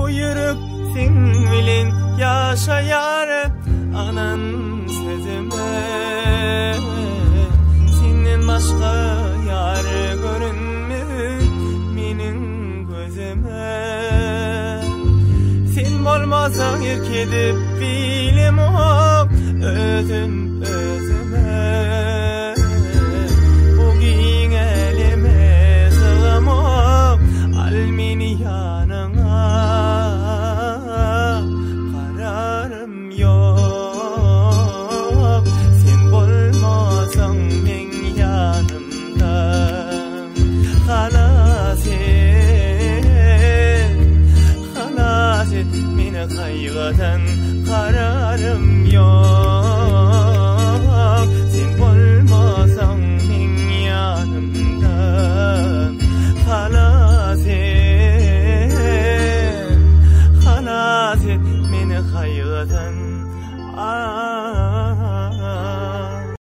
Bu yürek sen bilen yaşayar anan sözüme. Senden başka yar görünmür menin gözüme. Sen bolmasaň erkedip bilim ok özüm özüme. Bugün elime sığamok al meni yanına. Kararım yok sen bolmasaň men yanımda. Halas et meni kaygıdan. Kararım yok sen bolmasaň men yanımda. Halas et meni kaygıdan.